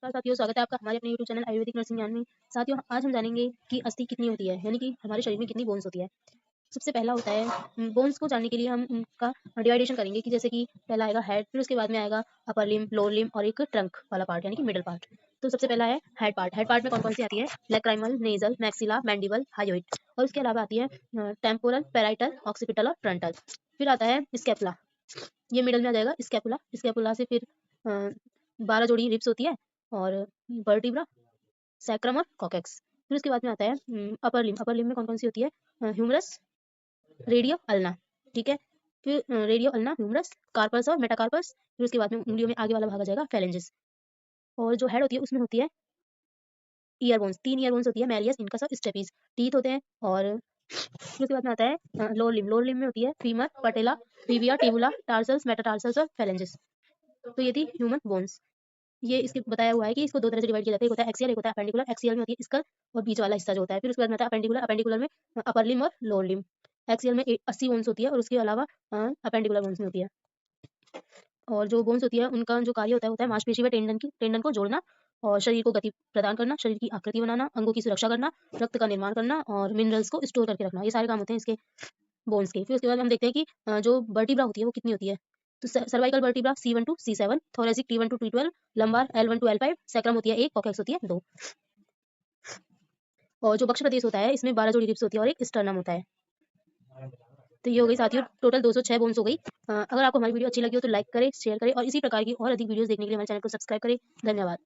नमस्कार साथियों, स्वागत है आपका हमारे अपने यूट्यूब चैनल आयुर्वेदिक नर्सिंग ज्ञान में। साथियों, आज हम जानेंगे कि अस्थि कितनी होती है, यानी कि हमारे शरीर में कितनी बोन्स होती है। सबसे पहला होता है बोन्स को जानने के लिए हम उनका डिवाइडेशन करेंगे कि जैसे कि पहला आएगा हेड, फिर उसके बाद में आएगा अपर लिम्ब, लोअर लिम्ब और एक ट्रंक वाला पार्ट यानी कि मिडल पार्ट। तो सबसे पहला है हेड पार्ट। हेड पार्ट में कौन कौन सी आती है? Lacrimal, nasal, maxilla, mandible, hyoid और उसके अलावा आती है टेम्पोरल, पैराइटल, ऑक्सीपिटल और फ्रंटल। फिर आता है स्कैपुला, ये मिडल में आ जाएगा। स्कैपुला, स्कैपुला से फिर 12 जोड़ी रिब्स होती है और वर्टिब्रा, सैक्रम और कॉकेक्स। फिर उसके बाद में आता है अपर लिम्ब। अपर लिम्ब में कौन कौन सी होती है? ह्यूमरस, रेडियो अल्ना, ठीक है। फिर रेडियो अल्ना, ह्यूमरस, कार्पस और मेटाकार्पस। फिर उसके बाद में उंगलियों में आगे वाला भाग आ जाएगा फेलेंजेस। और जो हेड होती है उसमें होती है ईयर बोन्स, 3 ईयर बोन्स होती है, मैलियस, इनकस और स्टेपीज, टीथ होते हैं। और फिर उसके बाद में आता है लोअर लिम्ब। लोअर लिम्ब में होती है फीमर, पटेला, टिबिया, टिबुला, टार्सल्स, मेटाटार्सल्स और फेलेंजेस। तो ये थी ह्यूमन बोन्स। ये इसके बताया हुआ है कि इसको दो तरह से डिवाइड किया जाता है, एक होता है एक्सियल, एक होता है अपेंडिकुलर। एक्सियल में होती है स्कल और बीच वाला हिस्सा जो होता है। फिर उसके बाद में आता है अपेंडिकुलर। अपेंडिकुलर में अपर लिम्ब और लोअर लिम्ब। एक्सियल में 80 बोन्स होती है और उसके अलावा अपेंडिकुलर बोन्स में होती है। और जो बोन्स होती है उनका जो कार्य होता है मांसपेशी व टेंडन को जोड़ना और शरीर को गति प्रदान करना, शरीर की आकृति बनाना, अंगों की सुरक्षा करना, रक्त का निर्माण करना और मिनरल्स को स्टोर करके रखना। ये सारे काम होते हैं इसके बोन्स के। फिर उसके बाद हम देखते हैं कि जो वर्टिब्रा होती है वो कितनी होती है। तो cervical vertebra C1 to C7, thoracic T1 to T12, lumbar L1 to L5, sacrum होती है 1, कॉकेक्स होती है 2। और जो बक्ष प्रदेश होता है इसमें 12 जोड़ी रिब्स होती है और एक स्टर्नम होता है। तो ये हो गई साथियों टोटल 206 बोन्स हो गई। अगर आपको हमारी वीडियो अच्छी लगी हो तो लाइक करें, शेयर करें और इसी प्रकार की और अधिक वीडियोस देखने के लिए हमारे चैनल को सब्सक्राइब करें। धन्यवाद।